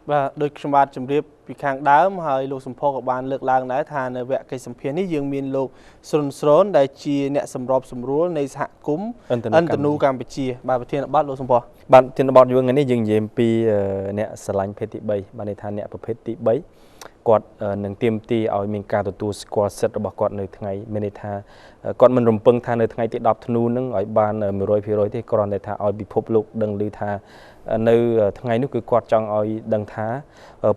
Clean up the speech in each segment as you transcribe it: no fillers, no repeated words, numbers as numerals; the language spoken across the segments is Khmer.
và đôi khi bạn chấm điệp bị kháng đá mà hơi lục sầm phô của bạn lực lang đá thà nơi vẽ cây sầm phiến ní dương miền lục sồn sồn đại chi nẹt sầm rọp sầm rúaในสหกุมอันตนูกัมพูชีบาประเทศบ้านลกสมพอบ้านที่นบอดอยู่งั้นนี่ยังเยี่ยมปีเนี่ยสลังเพติใบบ้านในทานเนี่ยประเภทติใบกอดหนึ่งเตรียมตีเอามีการตัวสกอร์เซตระบบกอดในทั้งไงไม่ในทากอดมันรวมเปิงทางในทั้งไงติดดับธนูนึงไอ้บ้านมีร้อยพี่ร้อยที่กรอนในทางเอาบิพบลูกดังลือทาในทั้งไงนึกคือกอดจังเอาดังท้า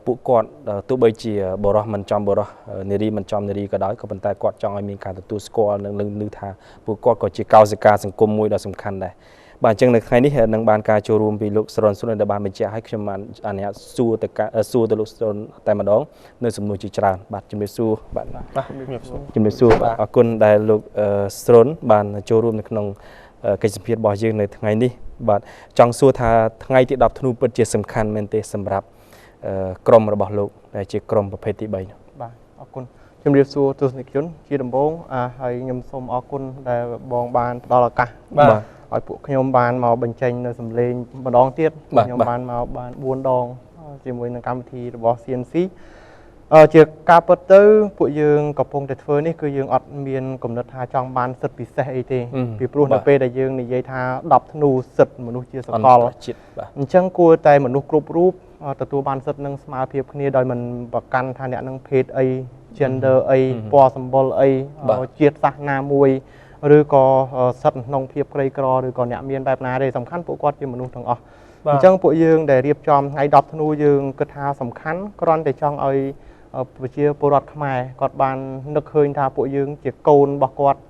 ปุกอดตัวใบจีบรอมันจอมบรอเนรีมันจอมเนรีก็ได้ก็เป็นแต่กอดจังเอามีการตัวสกอร์นึงลือทาปุกอดก็จีเก้าสิการสังคมมวยดาวสำคัญได้บางจังในใครนี่เห็นนังบานการโจรวมปีลูกสรนสุนทรบานเป็นเจ้าให้ขมันอันนี้สู้แต่ลูกสรนแต่มาดองในสมุนจีจราบาดจิมเบสู้บาดจิมเบสู้อากุนได้ลูกสรนบานโจรวมในขนมกิจพิธีบ่อยยังในทั้งไงนี่บาดจังสู้ทาทั้งไงที่ดับธนูเป็นเจ้าสำคัญเป็นเตสำหรับกรมระบอบลูกในเจ้ากรมประเภทที่ใบบาดอากุนจิมเบสู้ตัวสนิทชนชีดมบงให้ยมสมอากุนได้บองบานดอลกะឲ្យពួកខ្ញុំបានមកបញ្ចេញនៅសម្លេងម្ដងទៀតខ្ញុំបានមកបាន4ដងជាមួយនឹងកម្មវិធីរបស់ CNC ជាការពិតទៅពួកយើងកំពុងតែធ្វើនេះគឺយើងអត់មានកំណត់ថាចង់បានសិទ្ធិពិសេសអីទេពីព្រោះនៅពេលដែលយើងនិយាយថា10ធ្នូសិទ្ធិមនុស្សជាសកលអញ្ចឹងគួរតែមនុស្សគ្រប់រូបទទួលបានសិទ្ធិនឹងស្មើភាពគ្នាដោយមិនប្រកាន់ថាអ្នកនឹងភេទអី gender អីពណ៌សម្បុរអីជាតិសាសន៍ណាមួយឬក៏សិទ្ធិក្នុងភាពក្រីក្រឬក៏អ្នកមានបែបណាទេសំខាន់ពួកគាត់ជាមនុស្សទាំងអស់អញ្ចឹងពួកយើងដែលរៀបចំថ្ងៃ10ធ្នូយើងគិតថាសំខាន់គ្រាន់តែចង់ឲ្យប្រជាពលរដ្ឋខ្មែរគាត់បាននឹកឃើញថាពួកយើងជាកូនរបស់គាត់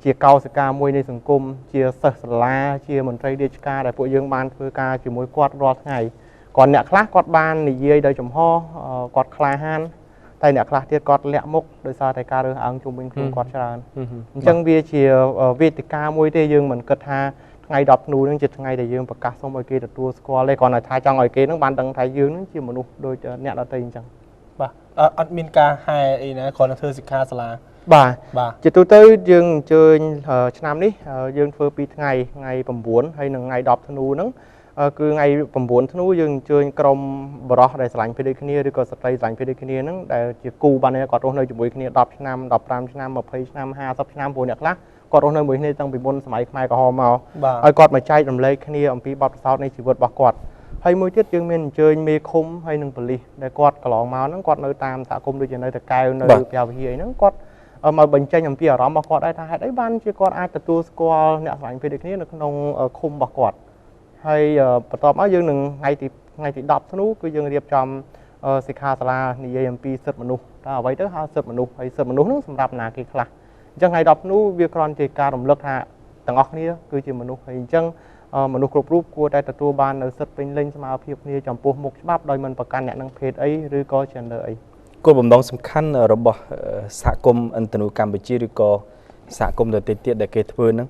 ជាកោសិកាមួយនៃសង្គមជាសិស្សសាលាជាមន្ត្រីរាជការដែលពួកយើងបានធ្វើការជាមួយគាត់រាល់ថ្ងៃcòn អ្នកខ្លះគាត់បាននិយាយដោយចំហគាត់ក្លាហានតែអ្នកខ្លះទៀតគាត់លាក់មុខដោយសារតែការរើសអើងជុំវិញខ្លួនគាត់ច្រើនអញ្ចឹងវាជាវេទិកាមួយទេយើងមិនគិតថាថ្ងៃ10ធ្នូនឹងជាថ្ងៃដែលយើងប្រកាសសូមឲ្យគេទទួលស្គាល់ទេគ្រាន់តែថាចង់ឲ្យគេនឹងបានដឹងថាយើងនឹងជាមនុស្សដូចអ្នកដទៃអញ្ចឹងបាទអត់មានការហែអីណាគ្រាន់តែធ្វើសិក្ខាសាលាបាទជាទូទៅយើងអញ្ជើញឆ្នាំនេះយើងធ្វើ2ថ្ងៃ9ហើយនិងថ្ងៃ10ធ្នូហ្នឹងគឺថ្ងៃ9ធ្នូយើងអញ្ជើញក្រុមបរិសុទ្ធដែលស្រឡាញ់ភេទដូចគ្នាឬក៏ស្ត្រីស្រឡាញ់ភេទដូចគ្នាហ្នឹងដែលជាគូបានគាត់រស់នៅជាមួយគ្នា10ឆ្នាំ15ឆ្នាំ20ឆ្នាំ50ឆ្នាំព្រោះអ្នកខ្លះគាត់រស់នៅមួយគ្នាតាំងពីមុនសម័យខ្មែរក្រហមមកហើយគាត់មកចែករំលែកគ្នាអំពីបទពិសោធន៍នៃជីវិតរបស់គាត់ហើយមួយទៀតយើងមានអញ្ជើញមេឃុំហើយនិងប៉ូលីសដែលគាត់កន្លងមកហ្នឹងគាត់នៅតាមសហគមន៍ដូចជានៅតកែវនៅផ្ទះវិហារអីហ្នឹងគាត់មកបញ្ចេញអំពីអារម្មណ៍របស់គាត់ដែរថាហេតុអីបានជាគាត់អាចទទួលស្គាល់អ្នកស្រឡាញ់ភេទដូចគ្នានៅក្នុងឃុំរបស់គាត់ហើយបន្ទាប់មកយើងនឹងថ្ងៃទី10ធ្នូគឺយើងរៀបចំសិក្ខាសាលានិយាយអំពីសិទ្ធិមនុស្សតើអ្វីទៅហៅសិទ្ធិមនុស្សហើយសិទ្ធិមនុស្សនោះសម្រាប់ណាគេខ្លះអញ្ចឹងថ្ងៃ10ធ្នូវាគ្រាន់តែការរំលឹកថាទាំងអស់គ្នាគឺជាមនុស្សហើយអញ្ចឹងមនុស្សគ្រប់រូបគួរតែទទួលបាននូវសិទ្ធិពេញលេញស្មើភាពគ្នាចំពោះមុខច្បាប់ដោយមិនប្រកាន់អ្នកនឹងភេទអីឬក៏ gender អីគោលបំណងសំខាន់របស់សហគមន៍ឥន្ទនូកម្ពុជាឬក៏សហគមន៍ដទៃទៀតដែលគេធ្វើហ្នឹង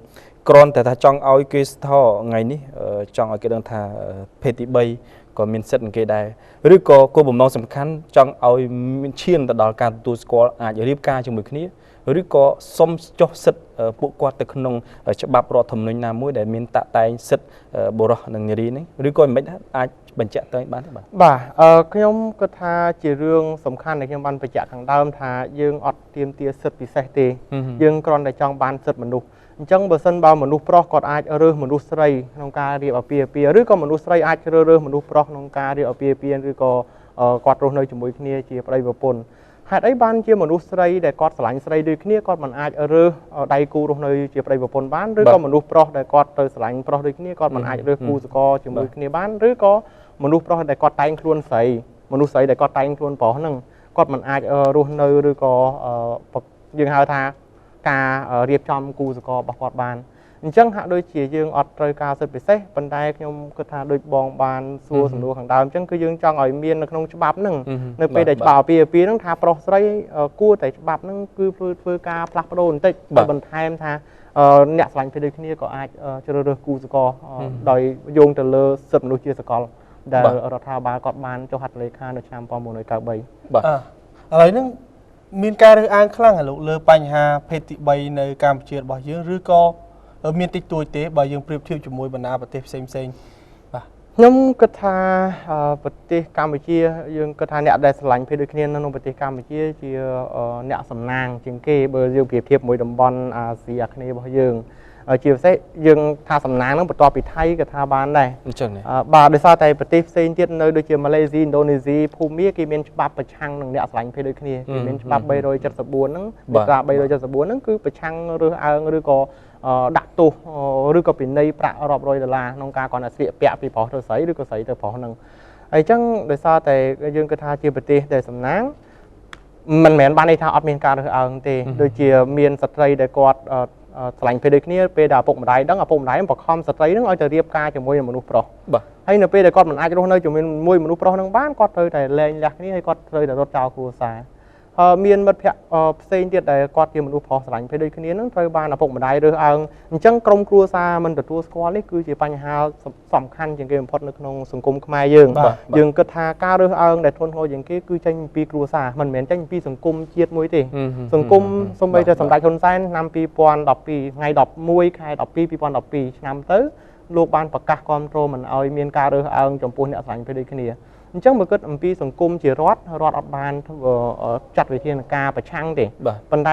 គ្រាន់តែថាចង់ឲ្យគេស្ថោថ្ងៃនេះចង់ឲ្យគេដឹងថាភេទទី3ក៏មានសិទ្ធិនឹងគេដែរឬក៏គោលបំណងសំខាន់ចង់ឲ្យមានឈានទៅដល់ការទទួលស្គាល់អាចរៀបការជាមួយគ្នាឬក៏សុំចុះសិទ្ធិពួកគាត់ទៅក្នុងច្បាប់រដ្ឋធម្មនុញ្ញណាមួយដែលមានតាក់តែងសិទ្ធិបុរសនិងនារីនេះឬក៏មិនអាចបញ្ជាក់ទៅបានទេបាទខ្ញុំគិតថាជារឿងសំខាន់ដែលខ្ញុំបានបញ្ជាក់ខាងដើមថាយើងអត់ទាមទារសិទ្ធិពិសេសទេយើងគ្រាន់តែចង់បានសិទ្ធិមនុស្សអញ្ចឹងបើសិនបើមនុស្សប្រុសគាត់អាចរើសមនុស្សស្រីក្នុងការរៀបអាពាហ៍ពិពាហ៍ឬក៏មនុស្សស្រីអាចជ្រើសរើសមនុស្សប្រុសក្នុងការរៀបអាពាហ៍ពិពាហ៍ឬក៏គាត់រស់នៅជាមួយគ្នាជាប្តីប្រពន្ធហេតុអីបានជាមនុស្សស្រីដែលគាត់ស្រឡាញ់ស្រីដូចគ្នាគាត់មិនអាចរើសដៃគូរស់នៅជាប្តីប្រពន្ធបានឬក៏មនុស្សប្រុសដែលគាត់ទៅស្រឡាញ់ប្រុសដូចគ្នាគាត់មិនអាចរើសគូសកលជាមួយគ្នាបានឬក៏មនុស្សប្រុសដែលគាត់តែងខ្លួនស្រីមនុស្សស្រីដែលគាត់តែងខ្លួនប្រុសហ្នឹងគាត់មិនអាចរស់នៅឬក៏យើងហៅថាការរៀបចំគូសកលរបស់គាត់បានអញ្ចឹងហាក់ដូចជាយើងអត់ត្រូវការសិទ្ធិពិសេសប៉ុន្តែខ្ញុំគិតថាដូចបងបានសួរសំណួរខាងដើមអញ្ចឹងគឺយើងចង់ឲ្យមាននៅក្នុងច្បាប់ហ្នឹងនៅពេលដែលច្បាប់អាពាហ៍ពិពាហ៍ហ្នឹងថាប្រុសស្រីគួរតែច្បាប់ហ្នឹងគឺធ្វើការផ្លាស់ប្ដូរបន្តិចបន្ថែមថាអ្នកស្រឡាញ់ភេទដូចគ្នាក៏អាចជ្រើសរើសគូសកលដោយយោងទៅលើសិទ្ធិមនុស្សជាសកលដែលរដ្ឋាភិបាលគាត់បានចុះហត្ថលេខានៅឆ្នាំ1993បាទឥឡូវហ្នឹងមានការរើសអើងខ្លាំងលោកលើបញ្ហាភេទទី3នៅកម្ពុជារបស់យើងឬក៏មានតិចតួចទេបើយើងប្រៀបធៀបជាមួយបណ្ដាប្រទេសផ្សេងបាទ ខ្ញុំគិតថាប្រទេសកម្ពុជាយើងគិតថាអ្នកដែលស្រឡាញ់ភេទដូចគ្នានៅក្នុងប្រទេសកម្ពុជាជាអ្នកសំណាងជាងគេបើយើងប្រៀបធៀបមួយតំបន់អាស៊ីអាគ្នេយ៍របស់យើងជាពិសេសយើងថាសំណាងហ្នឹងបន្ទាប់ពីថៃក៏ថាបានដែរអញ្ចឹងបាទដោយសារតែប្រទេសផ្សេងទៀតនៅដូចជាម៉ាឡេស៊ីឥណ្ឌូនេស៊ីភូមាគេមានច្បាប់ប្រឆាំងនឹងអ្នកស្រឡាញ់ភេទដូចគ្នាគេមានច្បាប់374ហ្នឹងមាត្រា374ហ្នឹងគឺប្រឆាំងរើសអើងឬក៏ដាក់ទោសឬក៏ពិន័យប្រាក់រាប់រយដុល្លារក្នុងការគាត់ស្លៀកពាក់ពីប្រុសទៅស្រីឬក៏ស្រីទៅប្រុសហ្នឹងហើយអញ្ចឹងដោយសារតែយើងគិតថាជាប្រទេសដែលសំណាងមិនមែនបានន័យថាអត់មានការរើសអើងទេដូចជាមានស្ត្រីដែលគាត់ឆ្លាញ់ភេទដូចគ្នាពេលដែលឪពុកម្ដាយដឹងឪពុកម្ដាយបង្ខំស្ត្រីហ្នឹងឲ្យទៅរៀបការជាមួយនឹងមនុស្សប្រុសបាទហើយនៅពេលដែលគាត់មិនអាចរស់នៅជាមួយមនុស្សប្រុសហ្នឹងបានគាត់ត្រូវតែលែងលះគ្នាហើយគាត់ត្រូវតែរត់ចោលគ្រួសារមានមិត្តភ័ក្តិផ្សេងទៀតដែលគាត់ជាមនុស្សប្រុសស្រឡាញ់ភេទដូចគ្នាហ្នឹងត្រូវបានឪពុកម្ដាយរើសអើងអញ្ចឹងក្រុមគ្រួសារមិនទទួលស្គាល់នេះគឺជាបញ្ហាសំខាន់ជាងគេបំផុតនៅក្នុងសង្គមខ្មែរយើងគិតថាការរើសអើងដែលធ្ងន់ធ្ងរជាងគេគឺចេញពីគ្រួសារមិនមែនចេញពីសង្គមជាតិមួយទេសង្គមសូម្បីតែសម្ដេចហ៊ុនសែនឆ្នាំ2012ថ្ងៃ11ខែ12 2012ឆ្នាំទៅលោកបានប្រកាសគាំទ្រមិនឲ្យមានការរើសអើងចំពោះអ្នកស្រឡាញ់ភេទដូចគ្នាអញ្ចឹងបើគិតអំពីសង្គមជារដ្ឋអត់បានចាត់វិធានការប្រឆាំងទេប៉ុន្ត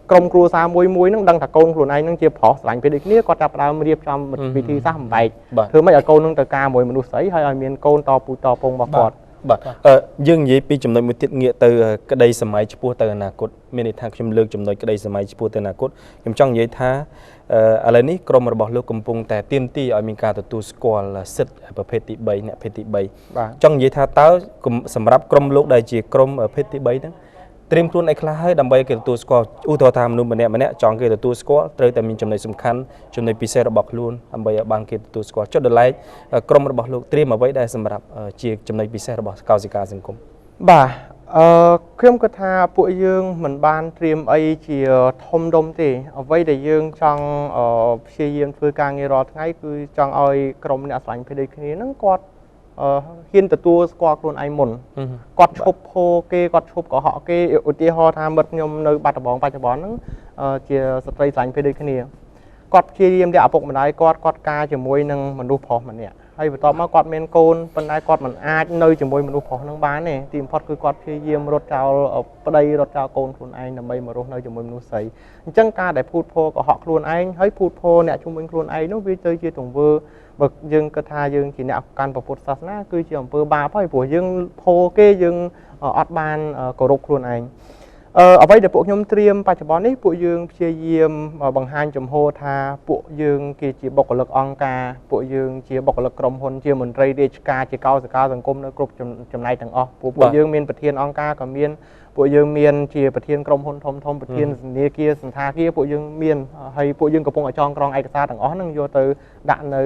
ែក្រុមគ្រួសារមួយហ្នឹងដឹងថាកូនខ្លួនឯងហ្នឹងជាប្រុសស្រឡាញ់ភេទដូចគ្នាគាត់ចាប់ផ្ដើមរៀបចំវិធីសាស្ត្របំបែកធ្វើម៉េចឲ្យកូនហ្នឹងទៅការមួយមនុស្សស្រីហើយឲ្យមានកូនតពូជតពងរបស់គាត់បាទយើងនិយាយពីចំណុចមួយទៀតងាកទៅក្តីសម័យឆ្ពោះទៅអនាគតមានន័យថាខ្ញុំលើកចំណុចក្តីសម័យឆ្ពោះទៅអនាគតខ្ញុំចង់និយាយថាឥឡូវនេះក្រមរបស់លោកកំពុងតែទាមទារឲ្យមានការទទួលស្គាល់សិទ្ធិប្រភេទទី3អ្នកភេទទី3ចង់និយាយថាតើសម្រាប់ក្រមលោកដែលជាក្រមភេទទី3ហ្នឹងត្រៀមខ្លួនឲ្យខ្លះហើយដើម្បីគេទទួលស្គាល់ឧទាហរណ៍ថាមនុស្សម្នាក់ចង់គេទទួលស្គាល់ត្រូវតែមានចំណុចសំខាន់ចំណុចពិសេសរបស់ខ្លួនដើម្បីឲ្យបានគេទទួលស្គាល់ចុះដល់ឡែកក្រមរបស់លោកត្រៀមអ្វីដែរសម្រាប់ជាចំណុចពិសេសរបស់កោសិកាសង្គមបាទខ្ញុំគិតថាពួកយើងមិនបានត្រៀមអីជាធំដុំទេអ្វីដែលយើងចង់ព្យាយាមធ្វើការងាររាល់ថ្ងៃគឺចង់ឲ្យក្រុមអ្នកស្រឡាញ់ភេទដូចគ្នាហ្នឹងគាត់ហ៊ានទទួលស្គាល់ខ្លួនឯងមុនគាត់ឈប់ហូគេគាត់ឈប់កុហកគេឧទាហរណ៍ថាមិត្តខ្ញុំនៅបាត់ដំបងបច្ចុប្បន្នហ្នឹងជាស្ត្រីស្រឡាញ់ភេទដូចគ្នាគាត់ព្យាយាមតែឪពុកម្ដាយគាត់ការជាមួយនឹងមនុស្សប្រុសម្នាក់ហើយបន្ទាប់មកគាត់មានកូនប៉ុន្តែគាត់មិនអាចនៅជាមួយមនុស្សប្រុសហ្នឹងបានទេទីបំផុតគឺគាត់ព្យាយាមរត់ចោលប្តីរត់ចោលកូនខ្លួនឯងដើម្បីមករស់នៅជាមួយមនុស្សស្រីអញ្ចឹងការដែលភូតភរកុហកខ្លួនឯងហើយភូតភរអ្នកជុំវិញខ្លួនឯងនោះវាទៅជាទង្វើបើយើងគិតថាយើងជាអ្នកកាន់ពុទ្ធសាសនាគឺជាអំពើបាបហើយព្រោះយើងភរគេយើងអត់បានគោរពខ្លួនឯងអ្វីដែលពួកខ្ញុំត្រៀមបច្ចុប្បន្ននេះពួកយើងព្យាយាមបង្ហាញចំហថាពួកយើងគេជាបុគ្គលិកអង្គការពួកយើងជាបុគ្គលិកក្រុមហ៊ុនជាមន្ត្រីរាជការជាកោសិកាសង្គមនៅគ្រប់ចំណែកទាំងអស់ពួកយើងមានប្រធានអង្គការក៏មានពួកយើងមានជាប្រធានក្រុមហ៊ុនធំប្រធានធនាគារសន្តាគារពួកយើងមានហើយពួកយើងកំពុងចងក្រងឯកសារទាំងអស់ហ្នឹងយកទៅដាក់នៅ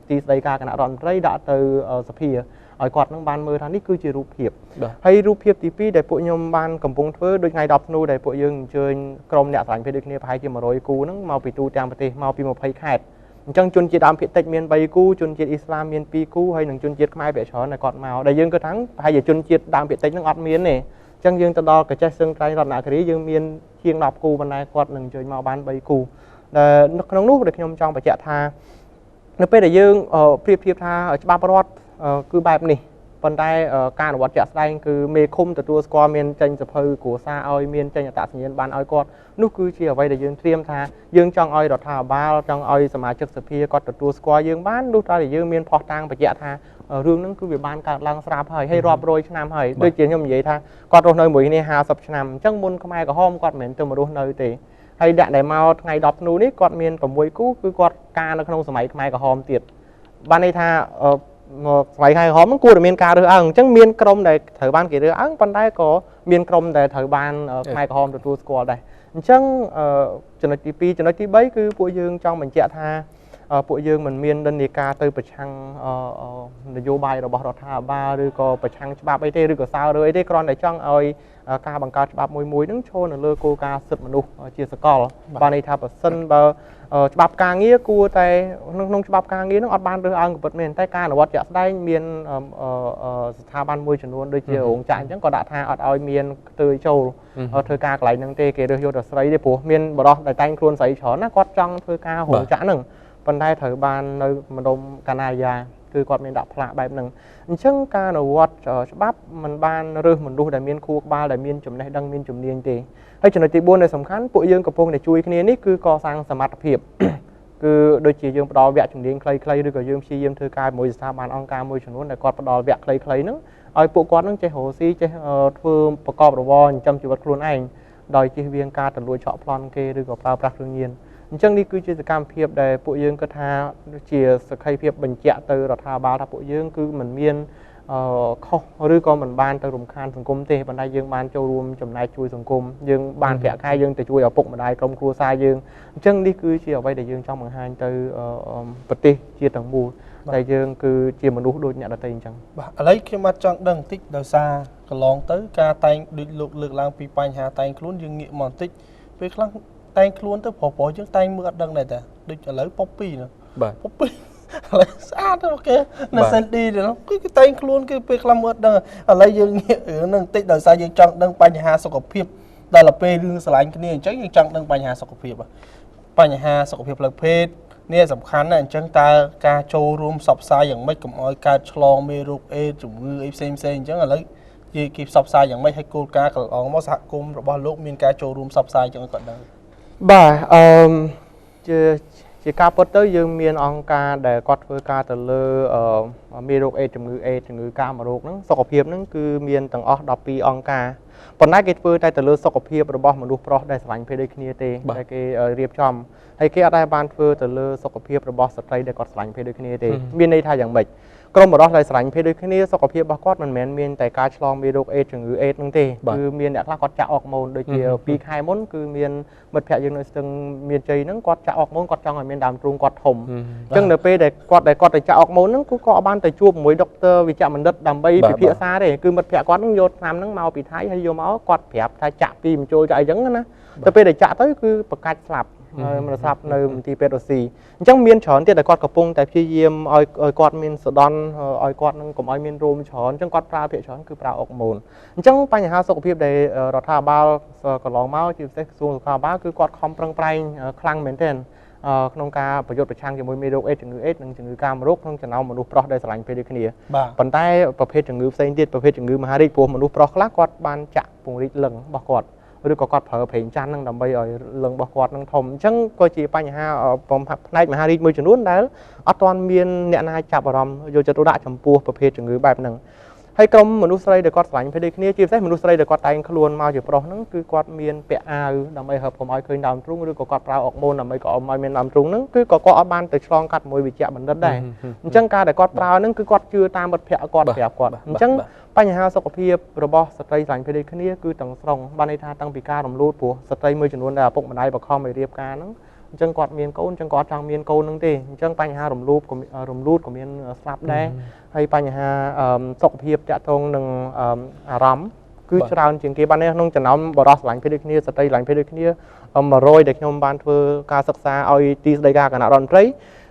ទីស្តីការគណៈរដ្ឋមន្ត្រីដាក់ទៅសភាឲ្យគាត់នឹងបានមើលថានេះគឺជារូបភាពហើយរូបភាពទី2ដែលពួកខ្ញុំបានកំពុងធ្វើដូចថ្ងៃ10ធ្នូដែលពួកយើងអញ្ជើញក្រុមអ្នកស្រឡាញ់ភេទដូចគ្នាប្រហែលជា100គូហ្នឹងមកពីទូទាំងប្រទេសមកពី20ខេត្តអញ្ចឹងជនជាតិដើមភាគតិចមាន3គូជនជាតិអ៊ីស្លាមមាន2គូហើយនិងជនជាតិខ្មែរភាគច្រើនដែលគាត់មកដែលយើងគិតថាប្រហែលជាជនជាតិដើមភាគតិចហ្នឹងអត់មានទេអញ្ចឹងយើងទៅដល់កញ្ចេះសឹងត្រៃរតនគិរីយើងមានជាង10គូប៉ុន្តែគាត់នឹងអញ្ជើញមកបាន3គូដែលនៅក្នុងនោះដែលខ្ញុំចង់បញ្ជាក់ថានៅពេលដែលយើងប្រៀបធៀបថាច្បាប់រដ្ឋគឺបែបនេះប៉ុន្តែការអនុវត្តជាក់ស្ដែងគឺមេឃុំទទួលស្គាល់មានចេញសភៅគ្រួសារឲ្យមានចេញអត្តសញ្ញាណបានឲ្យគាត់នោះគឺជាអ្វីដែលយើងត្រៀមថាយើងចង់ឲ្យរដ្ឋាភិបាលចង់ឲ្យសមាជិកសភាគាត់ទទួលស្គាល់យើងបាននោះតែយើងមានផុសតាំងបញ្ជាក់ថារឿងហ្នឹងគឺវាបានកើតឡើងស្រាប់ហើយរាប់រយឆ្នាំហើយដូចជាខ្ញុំនិយាយថាគាត់រស់នៅមួយគ្នា50ឆ្នាំអញ្ចឹងមុនខ្មែរក្រហមគាត់មិនមែនទៅមករស់នៅទេហើយអ្នកដែលមកថ្ងៃ10ធ្នូនេះគាត់មាន6គូគឺគាត់ការនៅក្នុងសម័យខ្មែរក្រហមទៀតបានន័យថាស្វ័យខែក្រហមហ្នឹងគួរតែមានការរើសអើងអញ្ចឹងមានក្រុមដែលត្រូវបានគេរើសអើងប៉ុន្តែក៏មានក្រុមដែលត្រូវបានខ្មែរក្រហមទទួលស្គាល់ដែរអញ្ចឹងចំណុចទី2ចំណុចទី3គឺពួកយើងចង់បញ្ជាក់ថាពួកយើងមិនមាននិន្នាការទៅប្រឆាំងនយោបាយរបស់រដ្ឋាភិបាលឬក៏ប្រឆាំងច្បាប់អីទេឬក៏សើរើអីទេគ្រាន់តែចង់ឲ្យការបង្កើតច្បាប់មួយហ្នឹងឈរនៅលើគោលការណ៍សិទ្ធិមនុស្សជាសកលបានន័យថាបើសិនបើច្បាប់ការងារគួរតែក្នុងច្បាប់ការងារហ្នឹងអត់បានរើសអើងពិតមែនតែការអនុវត្តជាក់ស្ដែងមានស្ថាប័នមួយចំនួនដូចជារោងចក្រអញ្ចឹងក៏ដាក់ថាអត់ឲ្យមានខ្ទើយចូលធ្វើការកន្លែងហ្នឹងទេគេរើសយកតែស្រីទេព្រោះមានបរិសុទ្ធដែលតែងខ្លួនស្រីច្រើនណាគាត់ចង់ធ្វើការរោងចក្រហ្នឹងប៉ុន្តែត្រូវបាននៅម្ដុំកាណាយ៉ា គឺគាត់មានដាក់ផ្លាកបែបហ្នឹងអញ្ចឹងការអនុវត្តច្បាប់មិនបានរើសមនុស្សដែលមានខួរក្បាលដែលមានចំណេះដឹងមានជំនាញទេហើយចំណុចទី4ដែលសំខាន់ពួកយើងកំពុងតែជួយគ្នានេះគឺកសាងសមត្ថភាពគឺដូចជាយើងផ្ដល់វគ្គជំនាញខ្លីៗឬក៏យើងព្យាយាមធ្វើការជាមួយស្ថាប័នអង្គការមួយចំនួនដែលគាត់ផ្ដល់វគ្គខ្លីៗហ្នឹងឲ្យពួកគាត់នឹងចេះរកស៊ីចេះធ្វើប្រកបរបរចិញ្ចឹមជីវិតខ្លួនឯងដោយជៀសវាងការទលួចឆក់ប្លន់គេឬក៏ប្រើប្រាស់គ្រឿងញៀនអញ្ចឹងនេះគឺជាសកម្មភាពដែលពួកយើងគិតថាជាសក្ខីភាពបញ្ជាក់ទៅរដ្ឋាភិបាលថាពួកយើងគឺមិនមានខុសឬក៏មិនបានទៅរំខានសង្គមទេប៉ុន្តែយើងបានចូលរួមចំណែកជួយសង្គមយើងបានប្រាក់ខែយើងទៅជួយឪពុកម្ដាយក្រុមគ្រួសារយើងអញ្ចឹងនេះគឺជាអ្វីដែលយើងចង់បង្ហាញទៅប្រទេសជាតិទាំងមូលតែយើងគឺជាមនុស្សដូចអ្នកដទៃអញ្ចឹងបាទឥឡូវខ្ញុំអត់ចង់ដឹងបន្តិចដោយសារកន្លងទៅការតែងដូចលោកលើកឡើងពីបញ្ហាតែងខ្លួនយើងងាកមកបន្តិចពេលខ្លះតែងខ្លួនទៅប្រុសៗយើងតែងមើលអត់ដឹងដែរតាដូចឥឡូវប៉ុបពីណាបាទប៉ុបពីឥឡូវស្អាតអូខេនៅសិនឌីហ្នឹងគឺតែងខ្លួនគឺពេលខ្លះមើលអត់ដឹងឥឡូវយើងងាករឿងហ្នឹងបន្តិចដោយសារយើងចង់ដឹងបញ្ហាសុខភាពដល់ពេលរឿងស្រឡាញ់គ្នាអញ្ចឹងយើងចង់ដឹងបញ្ហាសុខភាពបញ្ហាសុខភាពផ្លូវភេទនេះសំខាន់ណាស់អញ្ចឹងតើការចូលរួមផ្សព្វផ្សាយយ៉ាងម៉េចកុំឲ្យកើតឆ្លងមេរោគអេដជំងឺអីផ្សេងអញ្ចឹងឥឡូវគេផ្សព្វផ្សាយយ៉ាងម៉េចឲ្យគោលការណ៍កន្លងមកសហគមន៍របស់លោកមានការចូលរួមផ្សព្វផ្សាយអញ្ចឹងគាត់ដឹងបាទជាការពិតទៅយើងមានអង្គការដែលគាត់ធ្វើការទៅលើមេរោគអេដជំងឺអេដជំងឺកាមរោគហ្នឹងសុខភាពហ្នឹងគឺមានទាំងអស់12អង្គការប៉ុន្តែគេធ្វើតែទៅលើសុខភាពរបស់មនុស្សប្រុសដែលស្រឡាញ់ភេទដូចគ្នាទេដែលគេរៀបចំហើយគេអត់ដែលបានធ្វើទៅលើសុខភាពរបស់ស្ត្រីដែលគាត់ស្រឡាញ់ភេទដូចគ្នាទេមានន័យថាយ៉ាងម៉េចក្រុមបរិសុទ្ធដែលស្រឡាញ់ភេទដូចគ្នាសុខភាពរបស់គាត់មិនមែនមានតែការឆ្លងមេរោគអេដជំងឺអេដហ្នឹងទេគឺមានអ្នកខ្លះគាត់ចាក់អុកម៉ូនដូចជា2ខែមុនគឺមានមិត្តភ័ក្តិយើងនៅស្ទឹងមានជ័យហ្នឹងគាត់ចាក់អុកម៉ូនគាត់ចង់ឲ្យមានដើមទ្រូងគាត់ធំអញ្ចឹងនៅពេលដែលគាត់ទៅចាក់អុកម៉ូនហ្នឹងគឺគាត់បានទៅជួបជាមួយដុកទ័រវិជ្ជបណ្ឌិតដើម្បីពិភាក្សាទេគឺមិត្តភ័ក្តិគាត់ហ្នឹងយកថ្នាំហ្នឹងមកពីថៃហើយយកមកគាត់ប្រាប់ថាចាក់ពីបញ្ចូលចាក់អីចឹងណាទៅពេលដែលចាក់ទៅគឺប្រកាច់ស្លាប់មិនស្លាប់នៅមន្ទីរពេទ្យរុស្ស៊ីអញ្ចឹងមានច្រើនទៀតដែលគាត់កំពុងតែព្យាយាមឲ្យគាត់មានសដន់ឲ្យគាត់នឹងកុំឲ្យមានរោមច្រើនអញ្ចឹងគាត់ប្រើភាគច្រើនគឺប្រើអុកម៉ូនអញ្ចឹងបញ្ហាសុខភាពដែលរដ្ឋាភិបាលកន្លងមកជាពិសេសក្រសួងសុខាភិបាលគឺគាត់ខំប្រឹងប្រែងខ្លាំងមែនទែនក្នុងការប្រយុទ្ធប្រឆាំងជាមួយមេរោគអេដជំងឺអេដនិងជំងឺកាមរោគក្នុងចំណោមមនុស្សប្រុសដែលស្រឡាញ់ភេទដូចគ្នាប៉ុន្តែប្រភេទជំងឺផ្សេងទៀតប្រភេទជំងឺមហារីកព្រោះមនុស្សប្រុសខ្លះគាត់បានចាក់ពង្រីកលឹងរបស់គាត់ឬក៏គាត់ប្រើប្រេងច័ន្ទហ្នឹងដើម្បីឲ្យលឹងរបស់គាត់ហ្នឹងធំអញ្ចឹងក៏ជាបញ្ហាផ្នែកមហារីកមួយចំនួនដែលអត់ទាន់មានអ្នកណាចាប់អារម្មណ៍យកចិត្តទុកដាក់ចំពោះប្រភេទជំងឺបែបហ្នឹងហើយក្រុមមនុស្សស្រីដែលគាត់ស្រឡាញ់ភេទដូចគ្នាជាពិសេសមនុស្សស្រីដែលគាត់តែងខ្លួនមកជាប្រុសហ្នឹងគឺគាត់មានពាក់អាវដើម្បីហើបកុំឲ្យឃើញដើមទ្រូងឬក៏គាត់ប្រើអុកម៉ូនដើម្បីកុំឲ្យមានដើមទ្រូងហ្នឹងគឺក៏គាត់អត់បានទៅឆ្លងកាត់មួយវិជ្ជបណ្ឌិតដែរអញ្ចឹងការដែលគាត់ប្រើហ្នឹងគឺគាត់ជឿតាមមិត្តភ័ក្តិគាត់ប្រាប់គាត់អញ្ចឹងបញ្ហាសុខភាពរបស់ស្ត្រីស្រឡាញ់ភេទដូចគ្នាគឺទាំងស្រុងបានន័យថាតាំងពីការរំលូតព្រោះស្ត្រីមួយចំនួនដែលឪពុកម្ដាយបខំឲ្យរៀបការហ្នឹងអញ្ចឹងគាត់មានកូនអញ្ចឹងគាត់ចង់មានកូនហ្នឹងទេអញ្ចឹងបញ្ហារំលូតក៏មានស្លាប់ដែរហើយបញ្ហាសុខភាពតាក់ទងនឹងអារម្មណ៍គឺច្រើនជាងគេបានក្នុងចំណោមបរិសុទ្ធស្រឡាញ់ភេទដូចគ្នាស្ត្រីស្រឡាញ់ភេទដូចគ្នា100ដែលខ្ញុំបានធ្វើការសិក្សាឲ្យទីស្តីការគណៈរដ្ឋមន្ត្រី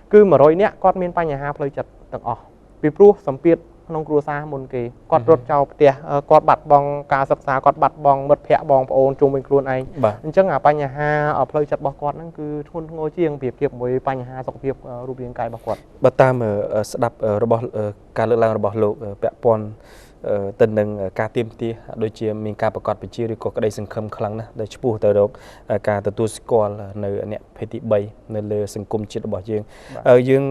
គឺ100នាក់គាត់មានបញ្ហាផ្លូវចិត្តទាំងអស់ពីព្រោះសម្ពាធក្នុងគ្រួសារមុនគេគាត់រត់ចោលផ្ទះគាត់បាត់បង់ការសិក្សាគាត់បាត់បង់មិត្តភ័ក្តិបងប្អូនជុំវិញខ្លួនឯងអញ្ចឹងអាបញ្ហាផ្លូវចិត្តរបស់គាត់ហ្នឹងគឺធ្ងន់ធ្ងរជាងប្រៀបធៀបជាមួយបញ្ហាសុខភាពរូបរាងកាយរបស់គាត់បើតាមស្ដាប់របស់ការលើកឡើងរបស់លោកពាក់ព័ន្ធទៅនឹងការទៀមទាដូចជាមានការប្រកាសបញ្ជាឬក៏ក្តីសង្ឃឹមខ្លាំងណាស់ដែលឈ្មោះទៅរកការទទួលស្គាល់នៅអ្នកភេទទី3នៅលើសង្គមជាតិរបស់យើងយើ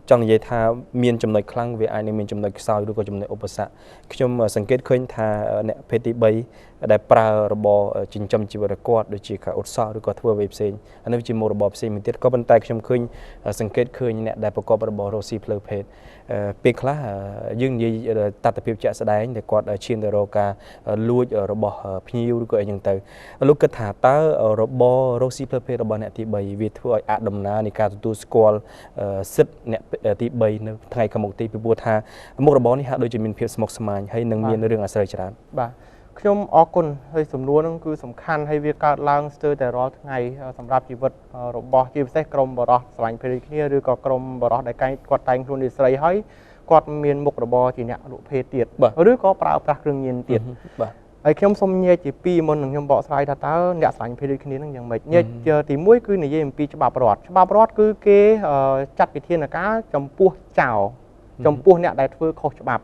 ងចង់និយាយថាមានចំណុចខ្លាំងវាអាចនឹងមានចំណុចខ្សោយឬក៏ចំណុចឧបសគ្គខ្ញុំសង្កេតឃើញថាអ្នកភេទទី3ដែលប្រើរបរចិញ្ចឹមជីវិតគាត់ដូចជាការអ៊ុតសក់ឬក៏ធ្វើអ្វីផ្សេងអានេះជាមុខរបរផ្សេងមួយទៀតក៏ប៉ុន្តែខ្ញុំឃើញសង្កេតឃើញអ្នកដែលប្រកបរបររកស៊ីផ្លូវភេទពេលខ្លះយើងនិយាយតថភាពជាក់ស្ដែងដែលគាត់ឈានទៅរកការលួចរបស់ភ្ញៀវឬក៏អីចឹងទៅលោកគិតថាតើរបររកស៊ីផ្លូវភេទរបស់អ្នកទី3វាធ្វើឲ្យអដំណើរនៃការទទួលស្គាល់សិទ្ធិអ្នកទី3នៅថ្ងៃខាងមុខទីពីព្រោះថាមុខរបរនេះហាក់ដូចជាមានភាពស្មុគស្មាញហើយនឹងមានរឿងអាស្រ័យច្រើនបាទខ្ញុំអរគុណហើយសំណួរហ្នឹងគឺសំខាន់ហើយវាកើតឡើងស្ទើរតែរាល់ថ្ងៃសម្រាប់ជីវិតរបស់ជាពិសេសក្រុមបរិសុទ្ធស្រឡាញ់ភេទដូចគ្នាឬក៏ក្រុមបរិសុទ្ធដែលគាត់តែងខ្លួនជាស្រីហើយគាត់មានមុខរបរជាអ្នកលក់ភេទទៀតឬក៏ប្រើប្រាស់គ្រឿងញៀនទៀតបាទហើយខ្ញុំសូមញែកជាពីរមុននឹងខ្ញុំបកស្រាយថាតើអ្នកស្រឡាញ់ភេទដូចគ្នានឹងយ៉ាងម៉េចញែកទី1គឺនិយាយអំពីច្បាប់រដ្ឋគឺគេចាត់វិធានការចំពោះចោរ ចំពោះអ្នកដែលធ្វើខុសច្បាប់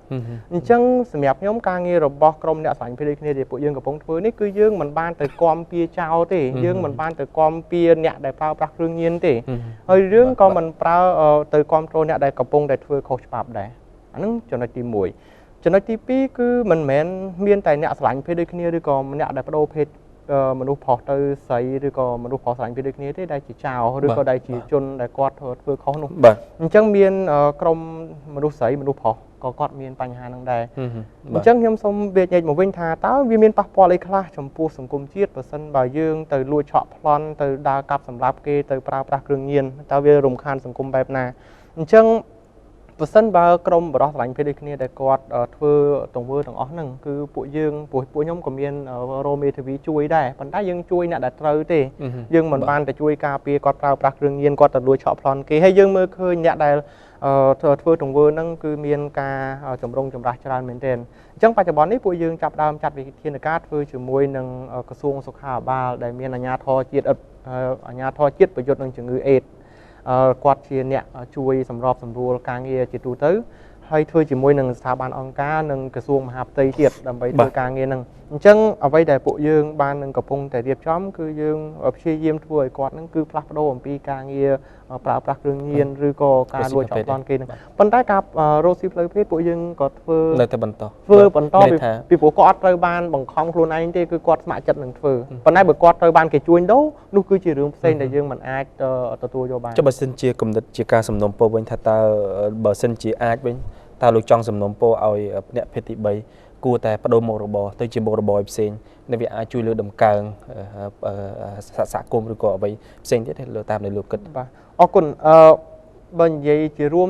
អញ្ចឹងសម្រាប់ខ្ញុំការងាររបស់ក្រុមអ្នកស្រឡាញ់ភេទដូចគ្នាដែលពួកយើងកំពុងធ្វើនេះគឺយើងមិនបានទៅគាំពៀចោលទេយើងមិនបានទៅគាំពៀអ្នកដែលប្រើប្រាស់គ្រឿងញៀនទេហើយរឿងក៏មិនប្រើទៅគាំទ្រអ្នកដែលកំពុងតែធ្វើខុសច្បាប់ដែរអាហ្នឹងចំណុចទី1ចំណុចទី2គឺមិនមែនមានតែអ្នកស្រឡាញ់ភេទដូចគ្នាឬក៏អ្នកដែលបដូរភេទមនុស្សប្រុសទៅស្រីឬក៏មនុស្សប្រុសស្រឡាញ់ភេទដូចគ្នាទេដែលជាចៅឬក៏ដែលជាជនដែលគាត់ធ្វើខុសនោះអញ្ចឹងមានក្រុមមនុស្សស្រីមនុស្សប្រុសក៏គាត់មានបញ្ហាហ្នឹងដែរអញ្ចឹងខ្ញុំសូមវិនិច្ឆ័យមកវិញថាតើវាមានប៉ះពាល់អីខ្លះចំពោះសង្គមជាតិបើសិនបើយើងទៅលួចឆក់ប្លន់ទៅដើរកាប់សម្លាប់គេទៅប្រើប្រាស់គ្រឿងញៀនតើវារំខានសង្គមបែបណាអញ្ចឹងបើសិនបើក្រុមបរិសុទ្ធស្រឡាញ់ភេទដូចគ្នាដែលគាត់ធ្វើទង្វើទាំងអស់ហ្នឹងគឺពួកយើងពួកខ្ញុំក៏មានរោមេធាវីជួយដែរប៉ុន្តែយើងជួយអ្នកដែលត្រូវទេយើងមិនបានតែជួយការពារគាត់ប្រើប្រាស់គ្រឿងញៀនគាត់ទៅលួចឆក់ប្លន់គេហើយយើងមើលឃើញអ្នកដែលធ្វើទង្វើហ្នឹងគឺមានការចម្រុងចម្រាស់ច្រើនមែនទែនអញ្ចឹងបច្ចុប្បន្ននេះពួកយើងចាប់ដើមចាត់វិធានការធ្វើជាមួយនឹងក្រសួងសុខាភិបាលដែលមានអាជ្ញាធរជាតិប្រយុទ្ធនឹងជំងឺអេដគាត់ជាអ្នកជួយសម្របសម្រួលការងារជាទូទៅហើយធ្វើជាមួយនឹងស្ថាប័នអង្គការនិងក្រសួងមហាផ្ទៃទៀតដើម្បីធ្វើការងារហ្នឹងអញ្ចឹងអ្វីដែលពួកយើងបាននឹងកំពុងតែរៀបចំគឺយើងព្យាយាមធ្វើឲ្យគាត់ហ្នឹងគឺផ្លាស់ប្ដូរអំពីការងារប្រើប្រាស់គ្រឿងញៀនឬក៏ការលួចឆក់ប្លន់គេហ្នឹងប៉ុន្តែការរកស៊ីផ្លូវភេទពួកយើងក៏ធ្វើបន្តពីព្រោះគាត់អត់ត្រូវបានបង្ខំខ្លួនឯងទេគឺគាត់ស្ម័គ្រចិត្តនឹងធ្វើប៉ុន្តែបើគាត់ត្រូវបានគេជួញដូរនោះគឺជារឿងផ្សេងដែលយើងមិនអាចទទួលយកបានចុះបើសិនជាគំនិតជាការសំណូមពរវិញថាតើបើសិនជាអាចវិញតើលោកចង់សំណូមពរឲ្យអ្នកភេទទី3គួរតែបដូរមុខរបរទៅជាមុខរបរផ្សេងដែលវាអាចជួយលើកដំកើងសហគមន៍ឬក៏អ្វីផ្សេងទៀតលើតាមដែលលោកគិតបាទអរគុណបើនិយាយជារួម